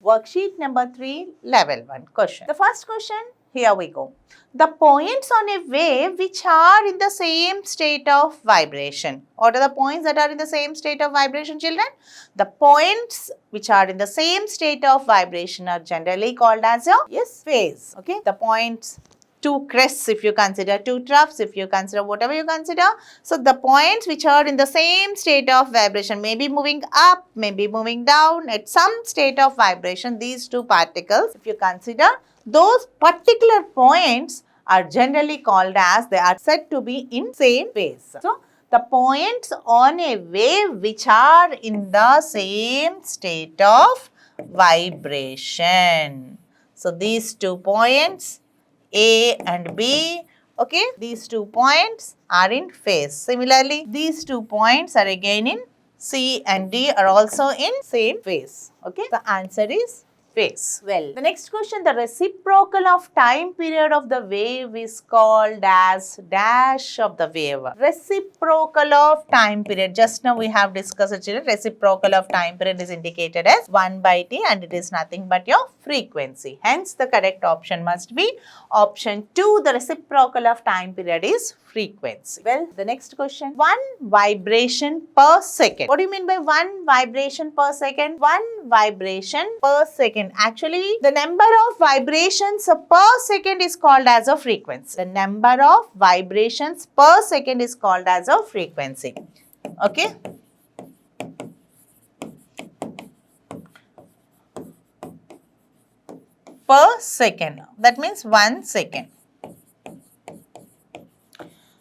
Worksheet number 3, level 1 question. The first question, here we go. The points on a wave which are in the same state of vibration. What are the points that are in the same state of vibration, children? The points which are in the same state of vibration are generally called as a phase. Okay, the points, two crests if you consider, two troughs if you consider, whatever you consider. So the points which are in the same state of vibration, maybe moving up, maybe moving down at some state of vibration, these two particles, if you consider, those particular points are generally called as, they are said to be in same phase. So the points on a wave which are in the same state of vibration. So these 2 points, A and B, okay, these 2 points are in phase. Similarly, these 2 points are again in C and D are also in same phase. Okay, the answer is phase. Well, the next question, the reciprocal of time period of the wave is called as dash of the wave. Reciprocal of time period, just now we have discussed it, children. Reciprocal of time period is indicated as 1 by t and it is nothing but your frequency. Hence, the correct option must be option 2. The reciprocal of time period is frequency. Well, the next question, 1 vibration per second. What do you mean by 1 vibration per second? 1 vibration per second. Actually, the number of vibrations per second is called as a frequency. The number of vibrations per second is called as a frequency. Okay. Per second. That means 1 second.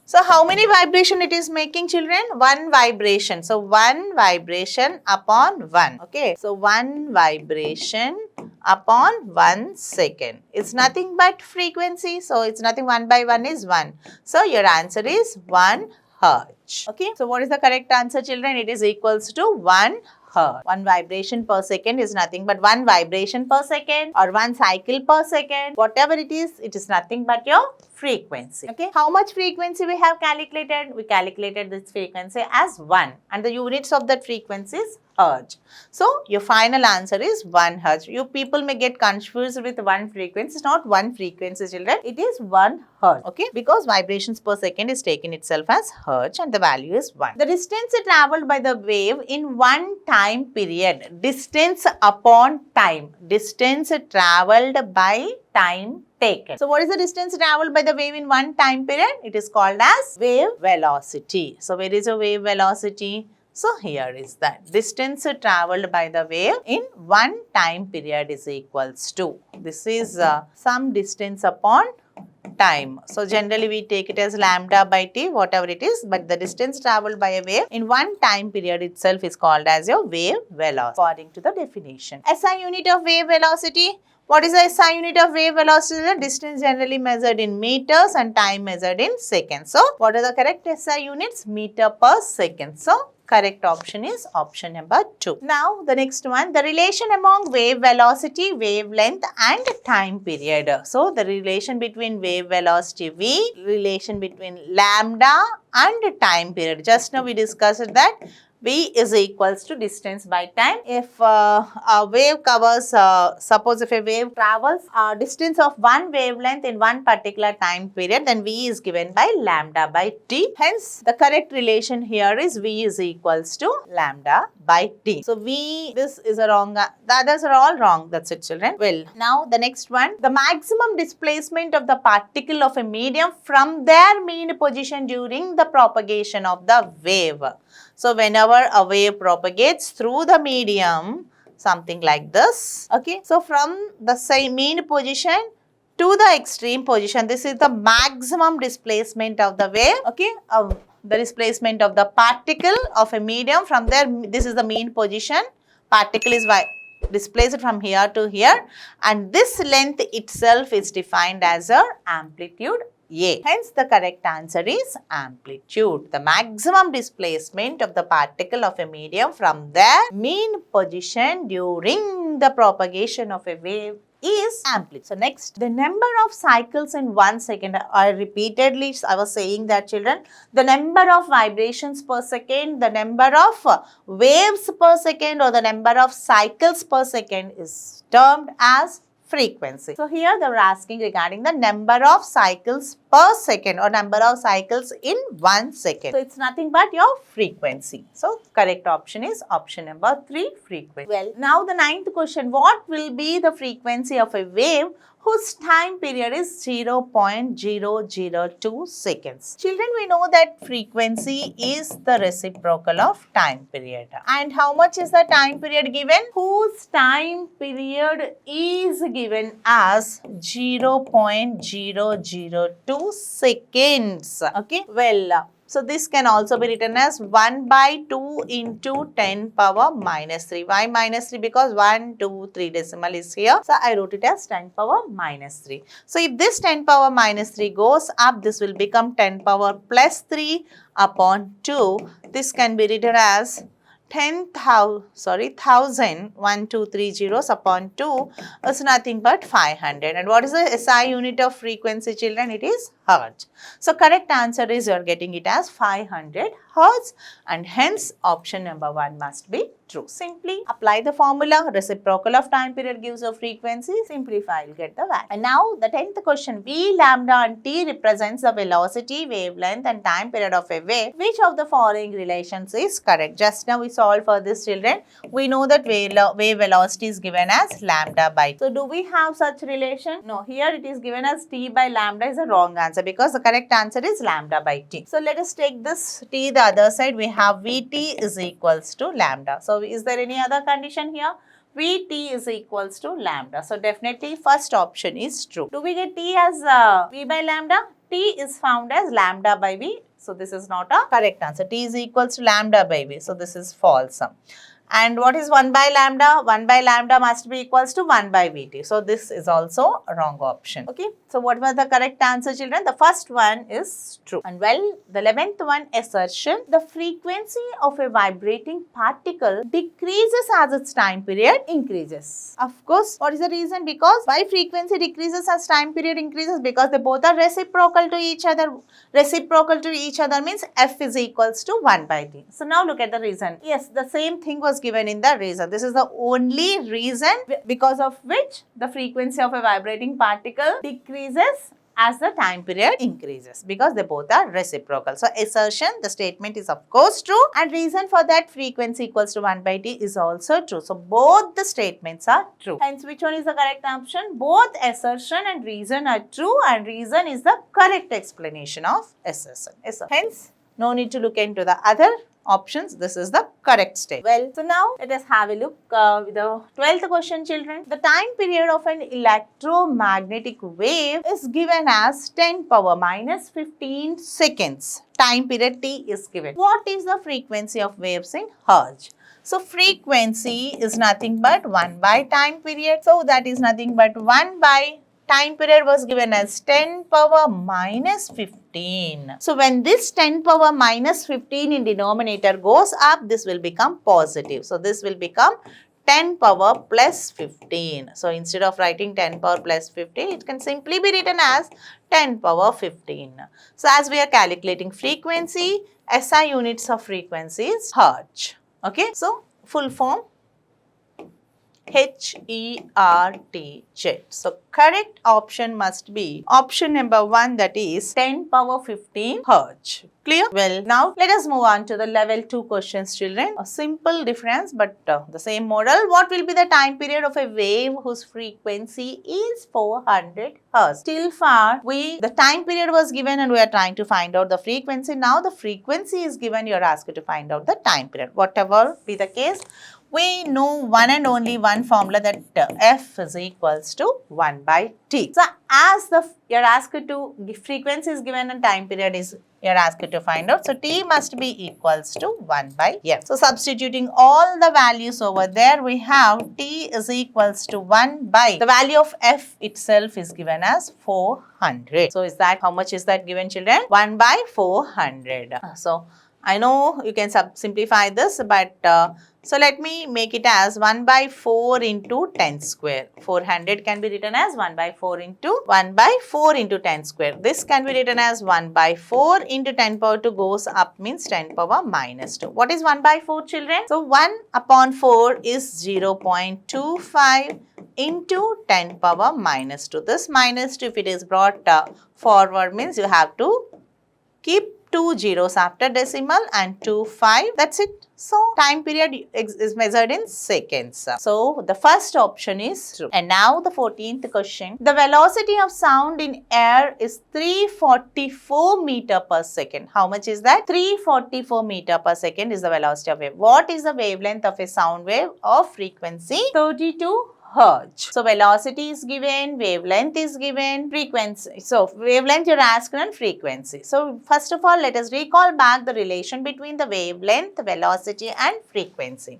So, how many vibration it is making, children? 1 vibration. So, 1 vibration upon 1. Okay. So, 1 vibration upon 1 second. It's nothing but frequency. So, it's nothing, 1 by 1 is 1. So, your answer is 1 hertz. Okay. So, what is the correct answer, children? It is equals to 1 hertz. 1 vibration per second is nothing but 1 vibration per second or 1 cycle per second. Whatever it is nothing but your frequency. Okay. How much frequency we have calculated? We calculated this frequency as 1 and the units of that frequency is hertz. So, your final answer is 1 hertz. You people may get confused with 1 frequency. It's not 1 frequency, children. It is 1 hertz. Okay. Because vibrations per second is taken itself as hertz and the value is 1. The distance traveled by the wave in 1 time period. Distance upon time. Distance traveled by time taken. So, what is the distance traveled by the wave in 1 time period? It is called as wave velocity. So, where is a wave velocity? So, here is that distance traveled by the wave in 1 time period is equals to, this is some distance upon time. So, generally we take it as lambda by t, whatever it is, but the distance traveled by a wave in 1 time period itself is called as your wave velocity according to the definition. SI unit of wave velocity. What is the SI unit of wave velocity? The distance generally measured in meters and time measured in seconds. So, what are the correct SI units? Meter per second. So, correct option is option number 2. Now, the next one, the relation among wave velocity, wavelength and time period. So, the relation between wave velocity V, relation between lambda and time period. Just now we discussed that V is equals to distance by time. If a wave covers, suppose if a wave travels a distance of 1 wavelength in 1 particular time period, then V is given by lambda by T. Hence, the correct relation here is V is equals to lambda by T. So, V, this is a wrong, the others are all wrong. That's it, children. Well, now the next one, the maximum displacement of the particle of a medium from their mean position during the propagation of the wave. So, whenever a wave propagates through the medium, something like this, okay. So, from the same mean position to the extreme position, this is the maximum displacement of the wave, okay. The displacement of the particle of a medium from there, this is the mean position, particle is displaced from here to here and this length itself is defined as a amplitude A. Hence, the correct answer is amplitude. The maximum displacement of the particle of a medium from their mean position during the propagation of a wave is amplitude. So next, the number of cycles in 1 second. I was saying that children, the number of vibrations per second, the number of waves per second or the number of cycles per second is termed as frequency. So here they were asking regarding the number of cycles per second or number of cycles in 1 second. So it's nothing but your frequency. So correct option is option number 3, frequency. Well, now the 9th question, what will be the frequency of a wave whose time period is 0.002 seconds. Children, we know that frequency is the reciprocal of time period. And how much is the time period given? Whose time period is given as 0.002 seconds. Okay, well, so this can also be written as 1 by 2 into 10 power minus 3. Why minus 3? Because 1, 2, 3 decimal is here. So I wrote it as 10 power minus 3. So if this 10 power minus 3 goes up, this will become 10 power plus 3 upon 2. This can be written as 10,000, 1, 2, 3 zeros upon 2 is nothing but 500. And what is the SI unit of frequency, children? It is hertz. So correct answer is you are getting it as 500 hertz, and hence option number 1 must be true. Simply apply the formula. Reciprocal of time period gives a frequency. Simplify, you'll get the value. And now the 10th question, V, lambda and T represents the velocity, wavelength and time period of a wave. Which of the following relations is correct? Just now we solved for this, children. We know that wave velocity is given as lambda by T. So do we have such relation? No, here it is given as T by lambda is a wrong answer because the correct answer is lambda by T. So let us take this T the other side. We have Vt is equals to lambda. So is there any other condition here? Vt is equals to lambda. So definitely first option is true. Do we get T as V by lambda? T is found as lambda by V. So this is not a correct answer. T is equals to lambda by V. So this is false. And what is 1 by lambda? 1 by lambda must be equals to 1 by Vt. So this is also a wrong option. Okay. So what was the correct answer, children? The first one is true. And well, the 11th one, assertion. The frequency of a vibrating particle decreases as its time period increases. Of course, what is the reason? Because why frequency decreases as time period increases? Because they both are reciprocal to each other. Reciprocal to each other means F is equals to 1 by T. So now look at the reason. Yes, the same thing was given in the reason. This is the only reason because of which the frequency of a vibrating particle decreases as the time period increases, because they both are reciprocal. So assertion, the statement is of course true, and reason for that frequency equals to 1 by T is also true. So both the statements are true. Hence, which one is the correct option? Both assertion and reason are true, and reason is the correct explanation of assertion. Hence, no need to look into the other options. This is the correct statement. Well, so now let us have a look with the 12th question, children. The time period of an electromagnetic wave is given as 10 power minus 15 seconds. Time period T is given. What is the frequency of waves in hertz? So frequency is nothing but 1 by time period. So that is nothing but 1 by time period was given as 10 power minus 15. So when this 10 power minus 15 in denominator goes up, this will become positive. So this will become 10 power plus 15. So instead of writing 10 power plus 15, it can simply be written as 10 power 15. So as we are calculating frequency, SI units of frequency is hertz. Okay, so full form H-E-R-T-Z. So correct option must be option number 1, that is 10 power 15 hertz. Clear? Well, now let us move on to the level 2 questions, children. A simple difference but the same model. What will be the time period of a wave whose frequency is 400 hertz? Till far, the time period was given and we are trying to find out the frequency. Now the frequency is given, you are asked to find out the time period. Whatever be the case, we know one and only one formula, that F is equals to 1 by T. So as you are asked to, frequency is given and time period is you are asked to find out. So T must be equals to 1 by F. So substituting all the values over there, we have T is equals to 1 by, the value of F itself is given as 400. So is that, how much is that given, children? 1 by 400. So I know you can simplify this, but so let me make it as 1 by 4 into 10 square. 400 can be written as 1 by 4 into 1 by 4 into 10 square. This can be written as 1 by 4 into 10 power 2 goes up means 10 power minus 2. What is 1 by 4, children? So 1 upon 4 is 0.25 into 10 power minus 2. This minus 2, if it is brought forward, means you have to keep 2 zeros after decimal and 2 5. That's it. So time period is measured in seconds. So the first option is true. And now the 14th question. The velocity of sound in air is 344 meter per second. How much is that? 344 meter per second is the velocity of wave. What is the wavelength of a sound wave of frequency 32 hertz? So velocity is given, wavelength is given, frequency. So wavelength you're asked and frequency. So first of all, let us recall back the relation between the wavelength, velocity and frequency.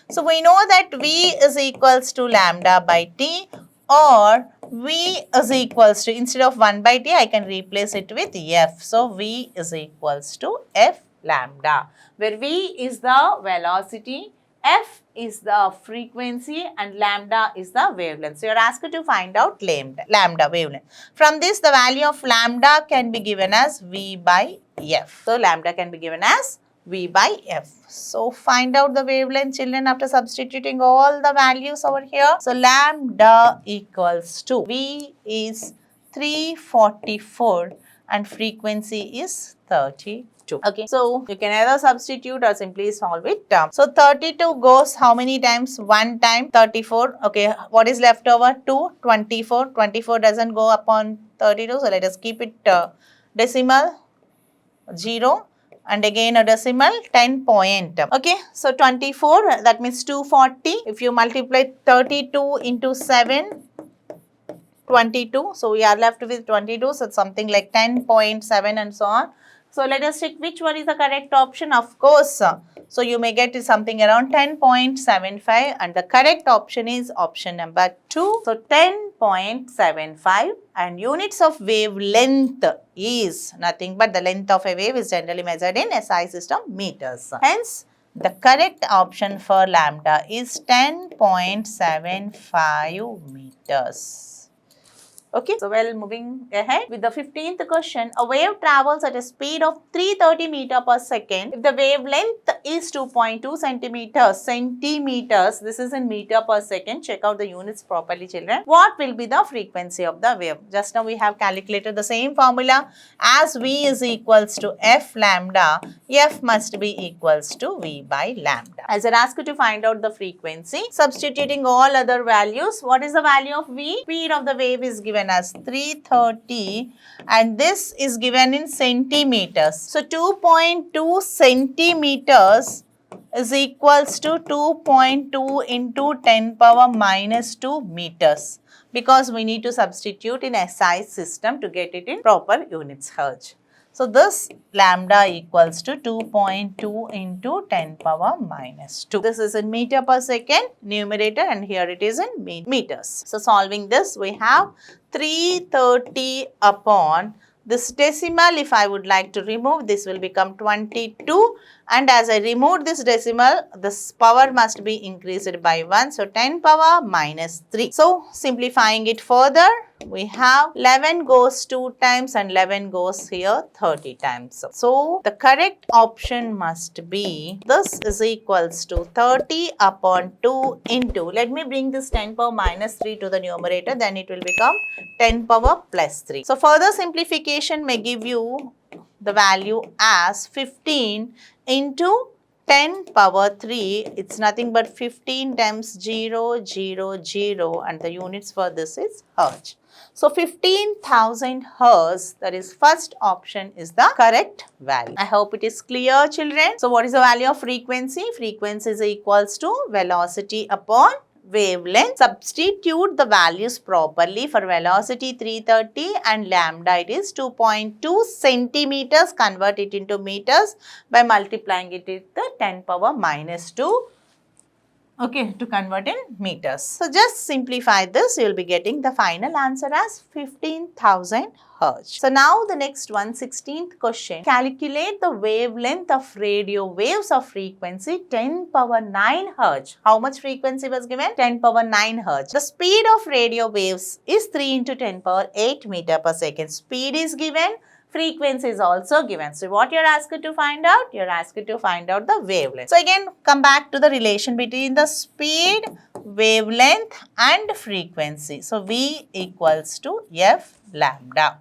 So we know that V is equals to lambda by T, or V is equals to, instead of 1 by T, I can replace it with F. So V is equals to F lambda, where V is the velocity, F is the frequency and lambda is the wavelength. So, you are asked to find out lambda wavelength. From this, the value of lambda can be given as V by F. So, lambda can be given as V by F. So, find out the wavelength, children, after substituting all the values over here. So, lambda equals to V is 344 and frequency is 32. Okay, so you can either substitute or simply solve it. So 32 goes how many times? 1 time. 34. Okay, what is left over? 2. 24. 24 doesn't go upon 32. So let us keep it decimal 0. And again a decimal 10 point. Okay, so 24, that means 240. If you multiply 32 into 7, 22. So we are left with 22. So it's something like 10.7 and so on. So let us check which one is the correct option. Of course, so you may get something around 10.75 and the correct option is option number 2. So 10.75 and units of wavelength is nothing but the length of a wave is generally measured in SI system meters. Hence, the correct option for lambda is 10.75 meters. Okay, so well, moving ahead with the 15th question. A wave travels at a speed of 330 meter per second. If the wavelength is 2.2 centimeters, this is in meter per second. Check out the units properly, children. What will be the frequency of the wave? Just now we have calculated the same formula. As V is equals to F lambda, F must be equals to V by lambda. As I asked you to find out the frequency, substituting all other values, what is the value of V? Speed of the wave is given as 330 and this is given in centimeters. So 2.2 centimeters is equals to 2.2 into 10 power minus 2 meters, because we need to substitute in SI system to get it in proper units hertz. So this lambda equals to 2.2 into 10 power minus 2. This is in meter per second numerator and here it is in meters. So solving this, we have 330 upon this decimal. If I would like to remove, this will become 22, and as I remove this decimal, this power must be increased by 1. So 10 power minus 3. So simplifying it further, we have 11 goes 2 times and 11 goes here 30 times. So the correct option must be, this is equals to 30 upon 2 into, let me bring this 10 power minus 3 to the numerator, then it will become 10 power plus 3. So further simplification may give you the value as 15 into 10 power 3, it's nothing but 15 times 0, 0, 0 and the units for this is hertz. So 15,000 hertz, that is first option is the correct value. I hope it is clear, children. So what is the value of frequency? Frequency is equals to velocity upon wavelength. Substitute the values properly. For velocity 330 and lambda it is 2.2 centimeters. Convert it into meters by multiplying it with the 10 power minus 2 Okay, to convert in meters. So just simplify this, you will be getting the final answer as 15,000 hertz. So now the next 116th question. Calculate the wavelength of radio waves of frequency 10 power 9 hertz. How much frequency was given? 10 power 9 hertz. The speed of radio waves is 3 into 10 power 8 meter per second. Speed is given. Frequency is also given. So what you're asked to find out? You're asked to find out the wavelength. So again, come back to the relation between the speed, wavelength and frequency. So V equals to F lambda.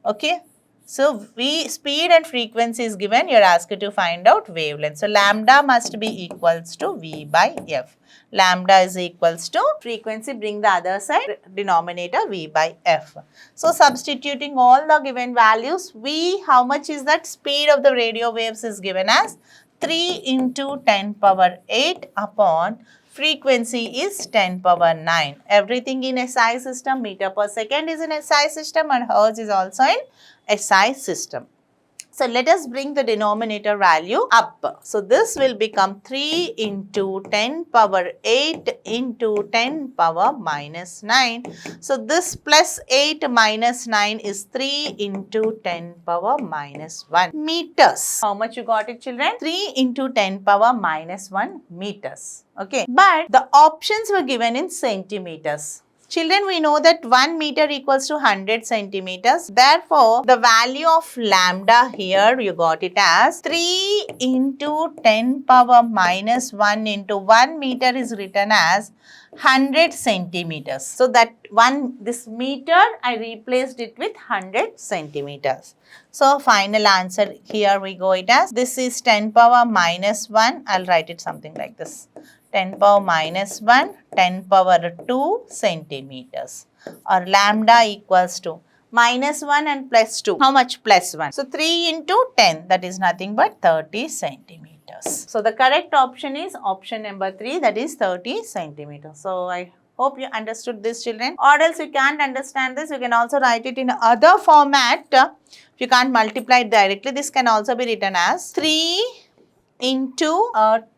Okay. So V, speed and frequency is given. You're asked to find out wavelength. So lambda must be equals to V by F. Lambda is equals to frequency, bring the other side, denominator V by F. So substituting all the given values, V, how much is that? Speed of the radio waves is given as 3 into 10 power 8 upon frequency is 10 power 9. Everything in SI system, meter per second is in SI system and hertz is also in SI system. So let us bring the denominator value up. So this will become 3 into 10 power 8 into 10 power minus 9. So this plus 8 minus 9 is 3 into 10 power minus 1 meters. How much you got it, children? 3 into 10 power minus 1 meters. Okay. But the options were given in centimeters. Children, we know that 1 meter equals to 100 centimeters. Therefore, the value of lambda here, you got it as 3 into 10 power minus 1 into 1 meter is written as 100 centimeters. So, that this meter, I replaced it with 100 centimeters. So, final answer here we go it as, this is 10 power minus 1. I'll write it something like this. 10 power minus 1, 10 power 2 centimeters, or lambda equals to minus 1 and plus 2. How much? Plus 1. So 3 into 10, that is nothing but 30 centimeters. So the correct option is option number 3, that is 30 centimeters. So I hope you understood this, children. Or else you can't understand this, you can also write it in other format. If you can't multiply it directly, this can also be written as 3 into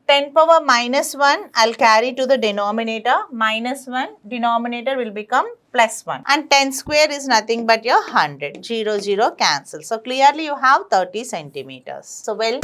10 power minus 1, I'll carry to the denominator, minus 1, denominator will become plus 1. And 10 square is nothing but your 100, 0, 0 cancel. So clearly you have 30 centimeters. So well.